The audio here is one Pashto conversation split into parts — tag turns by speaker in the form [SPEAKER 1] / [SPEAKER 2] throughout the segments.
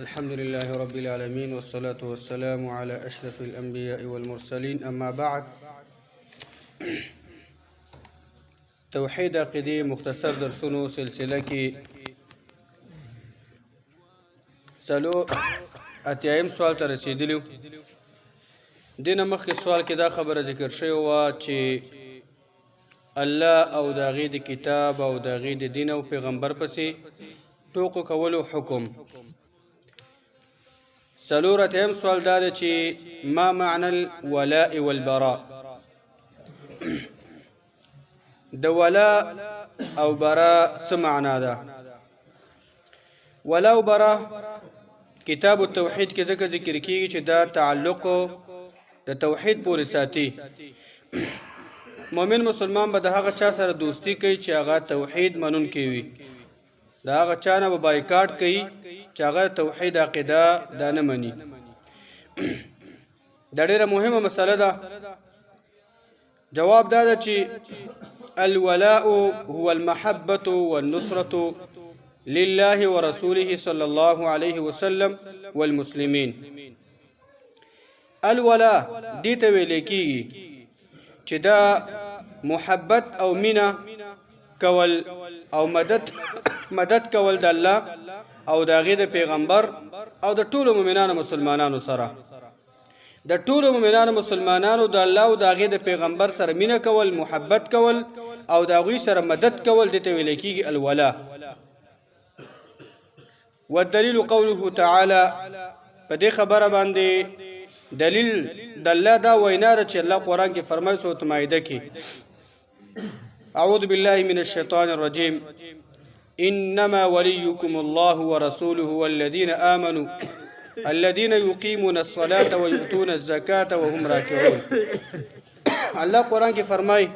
[SPEAKER 1] الحمد لله رب العالمين والصلاة والسلام على أشرف الأنبياء والمرسلين أما بعد توحید عقیدی مختصر درسونو سلسله کی سلو اتیایم سوال ته رسیدلیو دینه مخکې سوال کې دا خبره ذکر شوی وه چې الله او د هغې د کتاب او د هغې د دین او پیغمبر پسې ټوکو کولو حکم سلور اتیایم سوال دا ده چې ما معنی الولاء والبراء د ولا او برا څه معنا ده ولا او برا کتاب التوحید کې ذکر کیږي چې دا تعلق د توحید پورې ساتي مؤمن مسلمان به د هغه چا سره دوستی کوي چې هغه توحید منونکی وي د هغه چا نه به بایکاټ کوي چې هغه توحید عقیده دا نه مني دا ډیره مهمه مسله ده جواب دا ده چې الولاء هو المحبة والنصرة لله ورسوله صلى الله عليه وسلم والمسلمين الولاء دې ته ویل کېږي چې دا محبت او مینه کول او مدد کول د الله او د هغې د پیغمبر او د ټولو مؤمنانو مسلمانانو سره د ټولو مؤمنانو مسلمانانو د الله او د هغې د پیغمبر سره مینه کول محبت کول او د هغوی سره مدد کول دې ته ویل کېږي الولا والدلیل قوله تعالی په دې خبره باندې دلیل د الله دا وینا ده چې الله قرآن کې فرمایي سورة مائده کې اعوذ بالله من الشیطان الرجیم انما وليكم الله ورسوله والذين آمنوا الذين يقيمون الصلاة ويؤتون الزكاة وهم راكعون الله قرآن کې فرمایي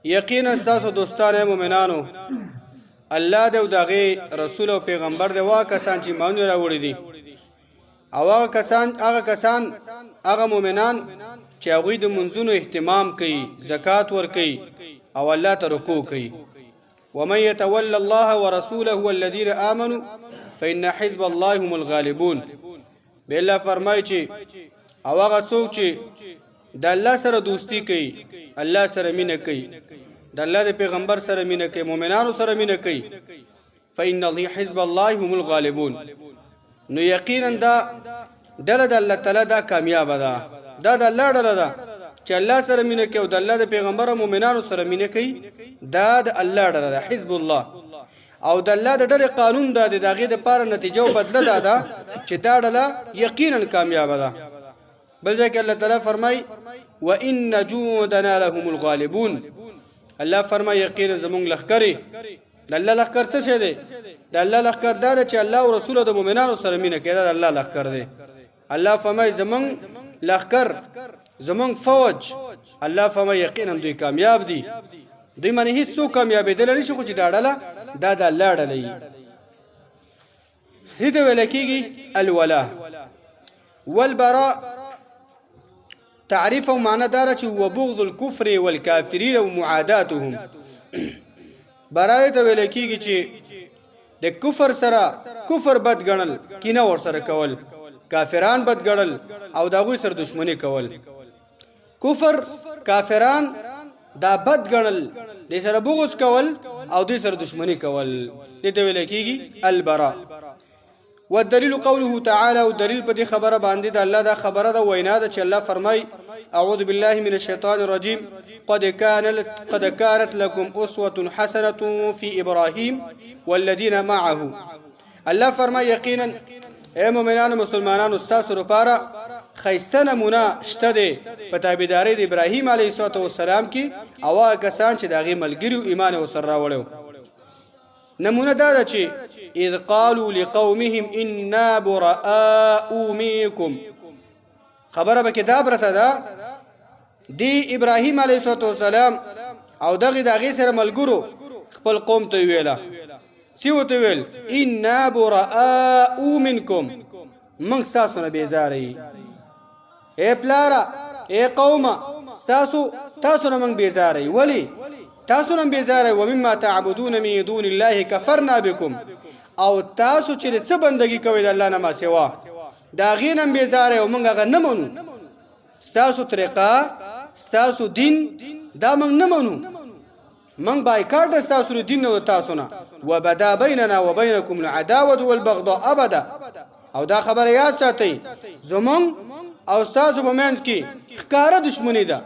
[SPEAKER 1] یقینا ستاسو دوستان مؤمنانو الله دې او د هغې رسول او پیغمبر دې هغه کسان چې ایمان راوړي دي او هغه مؤمنان چې هغوی د منځونو اهتمام کوي زکات ورکوي او الله ته رکوع کوي ومن يتول الله ورسوله والذين آمنوا فإن حزب الله هم الغالبون به الله فرمایي چې او هغه څوک چې د الله سره دوستی کوي الله سره مینه کوي د الله د پیغمبر سره مینه کوي مؤمنانو سره مینه کوي فإن حزب الله هم الغالبون نو یقینا دا ډله د الله تعالی دا کامیابه ده دا د الله ډله ده چې الله سره مینه کوي او د الله د پیغمبر او مؤمنانو سره مینه کوي دا د الله ډله ده حزب الله او د الله د ډلې قانون دا د هغې دپاره نتیجه او بدله دا ده چې دا ډله یقینا کامیابه ده بل ځای کې الله تعالی فرمایي وان جندنا لهم الغالبون الله فرمایي یقینا زمونږ لښکرې د الله لښکر څه شی دی د الله لښکر دا ده چې الله او رسول او د مؤمنانو سره مینه کوي دا د الله لښکر دی الله فرمایي زمونږ لښکر زمونږ فوج الله فرمایي یقینا دوی کامیاب دي دوی باندې هیڅ څوک کامیابېدلی نشي خو چې دا ډله دا د الله ډله وي دې ته ویل کېږي الولا والبراء تعریف او معنی دا ده چې هو بغض الكفر والکافرین ومعاداتهم برای ته ویل کېږي چې د کفر سره کفر بد ګڼل کینه ورسره کول کافران بد ګڼل او د هغوی سره دښمني کول کفر کافران دا بد ګڼل دې سره بغض کول او دې سره دښمني کول دې ته ویل کېږي البراء والدلیل قوله تعالی او دلیل په دې خبره باندې د الله دا خبره ده وینا ده چې الله فرمایي اعوذ بالله من الشیطان الرجیم قد كانت لكم اسوة حسنة في ابراهيم والذين معه الله فرمایي یقینا اے مؤمنانو مسلمانانو ستاسو لپاره ښایسته نمونه شته دی په تابعدارۍ د ابراهیم علیه السلام کې او هغه کسان چې د هغې ملګري او ایمان یې ورسره راوړی نمونه دا ده چې اذ قالوا لقومهم انا براء منكم خبره به کې دا برته ده دی ابراهیم علیه السلام او دغې د هغې سره ملګرو خپل قوم ته ویله څه ورته ویل انا براء منکم موږ ستاسو نه بېزاره یو اے پلاره اے قومه تاسو نه موږ بېزاره یو ولې تاسو نه بېزاره یو ومما تعبدون من دون الله کفرنا بكم او تاسو چې څه بندگی کوي د الله نه ما سوا دا غینم بیزاره او موږ هغه نه منو ستاسو طریقه ستاسو دین دا موږ نه منو من بایکاټ ستاسو دین او تاسو نه وبدا بیننا وبینکم العداوه والبغضاء ابدا او دا خبره یاد ساتئ زمون او ستاسو په منځ کې ښکارا دښمنی ده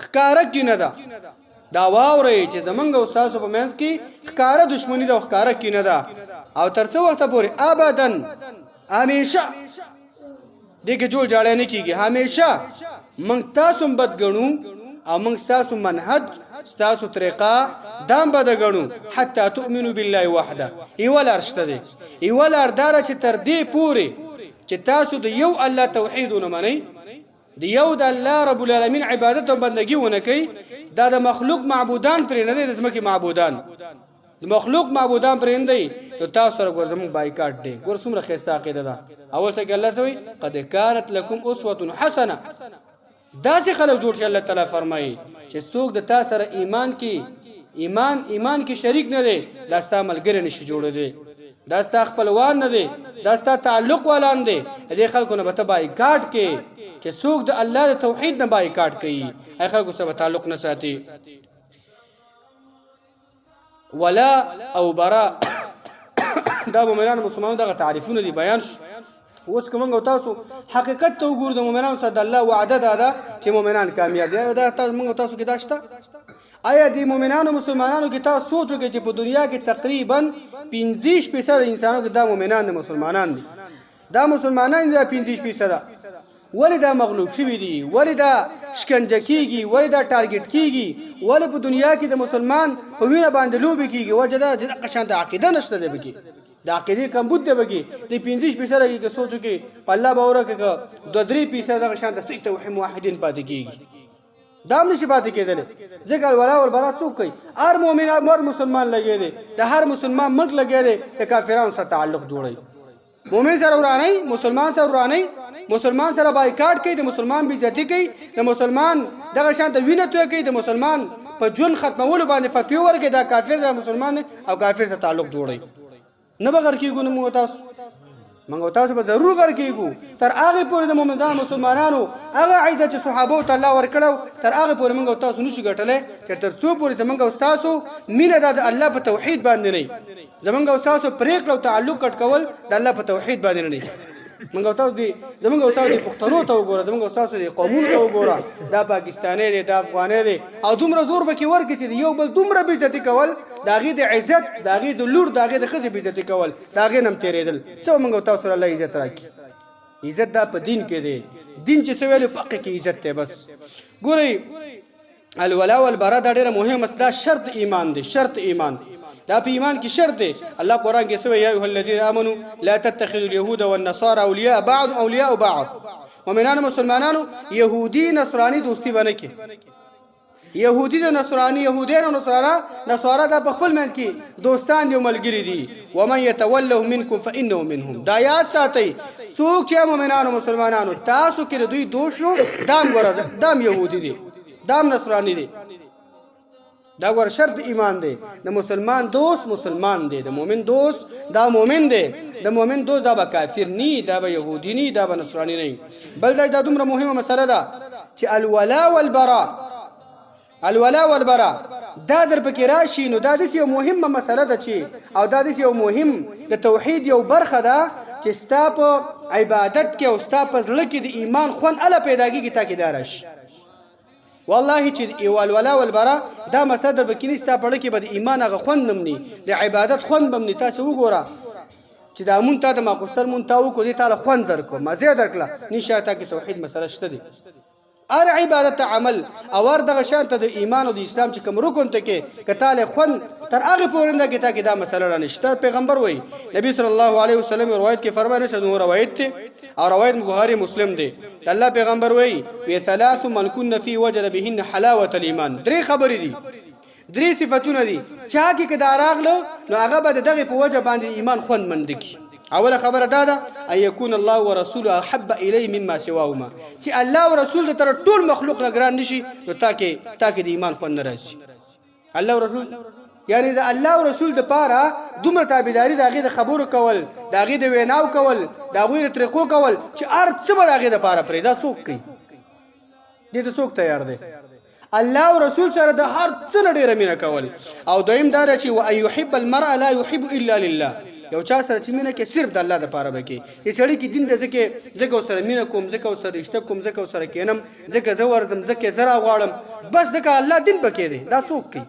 [SPEAKER 1] ښکارا کینه ده دا واوري چې زمونږ او ستاسو په منځ کې ښکارا دښمنی ده او ښکارا کینه ده او تر څو وخت پورې ابدن همیشه دغه جوړ جاړه نه کیږي همیشه من تاسو بد غنو او من تاسو منهج ستاسو طریقه دام بد غنو حتی تؤمنوا بالله وحده ایول ارشته دی ایول اردار چې تر دې پوری چې تاسو د یو الله توحیدونه منئ د یو د الله رب العالمین عبادت او بندگی ونه کوي دا د مخلوق معبودان پرې نه دي د ځمکې معبودان د مخلوق معبودان پرې نه دي نو تاسو سره ګورځم بایکاټ دی ګور څومره خسته عقیده ده اول څه کې الله سوی قد كانت لكم اسوه حسنه دا چې خلک جوړ شي الله تعالی فرمایي چې څوک د تاسو سره ایمان کې شریک نه دی دا ستاسو ملګری نشي جوړ دی دا ستاسو خپلوان نه دی دا ستاسو تعلق ولان دی دې خلکو نه به بایکاټ کې چې څوک د الله د توحید نه بایکاټ کوي هغه خلکو سره تعلق نه ساتي ولا او برا دا مومنان مسلمانانو دغه تعریفونه دي بیان اوس کومه تاسو حقیقت ته وګورئ د مومنانو سره د الله وعده ده چې مومنان کامیاب دي دا تاسو موږ تاسو کې داشته آیا د مومنانو مسلمانانو کې تاسو سوچو کې چې په دنیا کې تقریبا 50% انسانانو کې د مومنان د مسلمانان دي دا مسلمانان دي 50% ولی دا مغلوب شوی دي ولی دا شکنجه کیږي ولی دا ټارګټ کیږي ولی په دنیا کې د مسلمان په وینه باندې لوبي کیږي وجه دا چې قشان د عقیده نشته دی بګي د عقیده کمبود دی بګي د 50% کې سوچو کې په الله باور کې 2-3% د قشان د سکه توحید موحدین پاتې کیږي دام نشي پاتې کېدل ځکه ولا ول برات څوک کوي هر مؤمن هر مسلمان لګي دي د هر مسلمان ملک لګي دي د کافرانو سره تعلق جوړي مؤمن سره ورانی مسلمان سره ورانی مسلمان سره بایکاټ کوي د مسلمان بیزتی کوي د مسلمان دغه شان د وینې توې کوي د مسلمان په جون ختمولو باندې فتوی ورکړي دا کافر د مسلمان او کافر سره تعلق جوړي نه بغیر کیږي نو تاسو منګو تاسو به ضرور غر کیږو تر هغه پورې د مؤمنانو مسلمانانو هغه عزت چې صحابه او الله ورکړو تر هغه پورې منګو تاسو نشي ګټلې چې تر څو پورې زمونږ استادو مینه د الله په توحید باندې نه زمونږ استادو پریکړه او تعلق کټ کول د الله په توحید باندې نه منګو تاسو دي زمونږ استادو پښتنو ته وګوره زمونږ استادو دي قومونو ته وګوره دا پاکستاني دي دا افغاني دي او دومره زور به کې ورکړي چې یو بل دومره بیزتی کول داغه د عزت داغه د لور داغه د خزي بیزتی کول داغه نم تیرېدل څو منګو تاسو الله عزت راکړي عزت دا په دین کې دی دین چې سویل پکې کې عزت ته بس ګوري الولا والبراء دا ډیره مهمه ده شرط ایمان دی شرط ایمان دا په ایمان کې شرط دی الله قران کې سوی یا ایه الذین آمنو لا تتخذوا اليهود والنصارى اولیاء بعض اولیاء بعض مؤمنانو مسلمانانو يهودي نصراني دوستی باندې کې يهودي د نصراني يهودين او نصارا د خپل منځ کې دوستان دي ملګری دي ومن يتولهم منكم فانه منهم دا یا ساتي څوک چې مؤمنانو مسلمانانو تاسو کې دوی دوشو دام ګره دام يهودي دي دام نصراني دي دا ور شرط ایمان دی د مسلمان دوست مسلمان دی د مؤمن دوست دا مؤمن دی د مؤمن دوست دا به کافر نی دا به يهودي نی دا به نصراني نی بل دا دومره مهمه مسله ده چې الولا والبراء دا در پکې راشي نو دا د یو مهمه مسله ده چې او دا د یو مهم د توحید یو برخه ده چې ستا په عبادت کې او ستا په ځل کې د ایمان خون اله پیدا کیږي تا کې دارش والله چې الولا والبراء دا مصدر بکینی ستا پړه کې بد ایمان هغه خوند نمني د عبادت خوند بمني تاسو وګوره چې دا مونږ ته د ماقصر مونږ ته وکړو دي تعالی خوند درکو مزه درکله نشاته کې توحید مسله شته دي ار عبادت عمل اور دغه شانته د ایمان او د اسلام چې کوم رکن ته کې کتاله خوند تر هغه پورنده کې تا کې دا مسله را نشته پیغمبر وای نبی صلی الله علیه وسلم روایت کې فرمایي چې نو روایت ته او روایت بخاری مسلم دی الله پیغمبر وای وی ثلاث من كن فی وجد بهن حلاوه الايمان درې خبرې دي درې صفاتونه دي چا کې کدا راغلو نو هغه به دغه په وجه باندې ایمان خوند مند کی اوله خبره دا ده ان يكون الله ورسوله احب اليه مما سواهما چې الله او رسول تر ټول مخلوق لګران نشي نو تا کې د ایمان خوند راځي الله او رسول یعنی د الله او رسول د پاره دومره تابعداري د هغې د خبرو کول د هغې د ویناو کول د هغوی د طریقو کول چې هر څه به د هغې دپاره پرې دا څوک کوي دې ته څوک تیار دی الله او رسول سره د هر څه نه ډېره مینه کول او دویم دا ده چې وان یحب المرء لا یحب الا لله یو چا سره چې مینه کې صرف د الله دپاره به کوي چې سړي کې دین دی ځکه ورسره مینه کوم ځکه ورسره رشته کوم ځکه ورسره کښېنم ځکه زه ورځم ځکه زه راغواړم بس ځکه الله دین پکې دی دا څوک کوي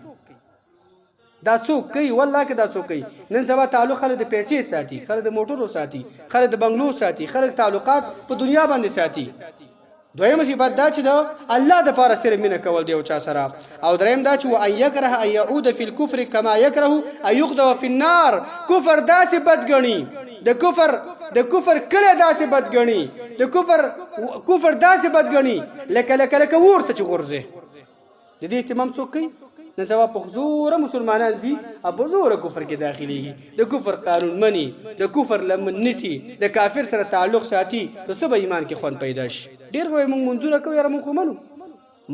[SPEAKER 1] دا څوک کوي والله که دا څوک کوي نن سبا تعلق خلک د پیسې ساتي خلک د موټرو ساتي خلک د بنګلو ساتي خلک تعلقات په دنیا باندې ساتي دویم صفت دا چې د الله دپاره صرف مینه کول دی یو چا سره او دریم دا چې وان یکره ان یعود فی الکفر کما یکره ان یغدو فی النار کفر داسې بد ګڼي د کفر کله داسې بد ګڼي د کفر داسې بد ګڼي لکه اور ته چې غورځي د دې اهتمام څوک کوي نن سبا په زوره مسلمانان ځي او په زوره کفر کې داخليږي د کفر قانون مني د کفر لمن نسي د کافر سره تعلق ساتي د څه به ایمان کې خوند پیدا شي ډېر وایي موږ منځونه کوو یاره موږ خو منو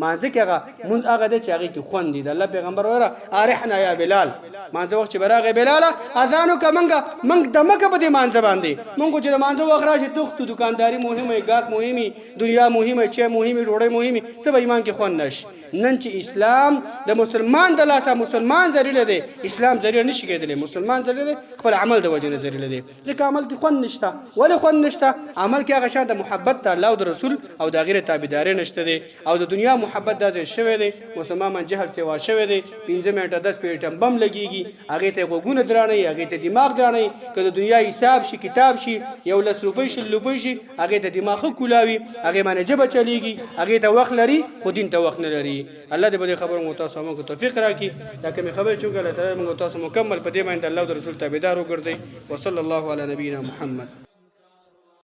[SPEAKER 1] مانځه کې هغه مونځ هغه دی چې هغې کې خوند دي د الله پیغمبر ویله ارحنا یا بلال مانځه وخت چې به راغی بلاله اذان وکړه موږ دمه که په دې مانځه باندې موږ چې د مانځه وخت راشي تختو دوکانداري مهمه ګاک مهمي دنیا مهمه چای مهمي ډوډۍ مهمي څه به ایمان کې خوند نشي نن چې اسلام د مسلمان د لاسه مسلمان ذلیله دی اسلام ذلیله نشي کېدلی مسلمان ذلیله دی خپل عمل د وجې نه ذلیله دی ځکه عمل کې خوند نشته ولې خوند نشته عمل کې هغه شان د محبت ته الله او د رسول او د هغې تابعداري نشته دی او د دنیا محبت دا ځای شوی دی مسلمان من جهل سوا شوی دی 5 منټه 10 پیټم بم لګېږي هغې ته یې غوږونه درانوي هغې ته دماغ درانوي که د دنیا حساب شي کتاب شي 1 روپۍ شي 1 روپۍ شي هغې ته دماغ ښه کولاوي هغې باندې ژبه چلېږي هغې ته وخت لري خو دین ته وخت نه لري الله دې په دې خبرو موږ تاسو موږ توفیق راکړي دا کومې خبرې چې وکړه الله تعالی موږ تاسو مکمل په دې باندې الله او د رسول تابعدار وګرځئ وصلی الله علی نبینا محمد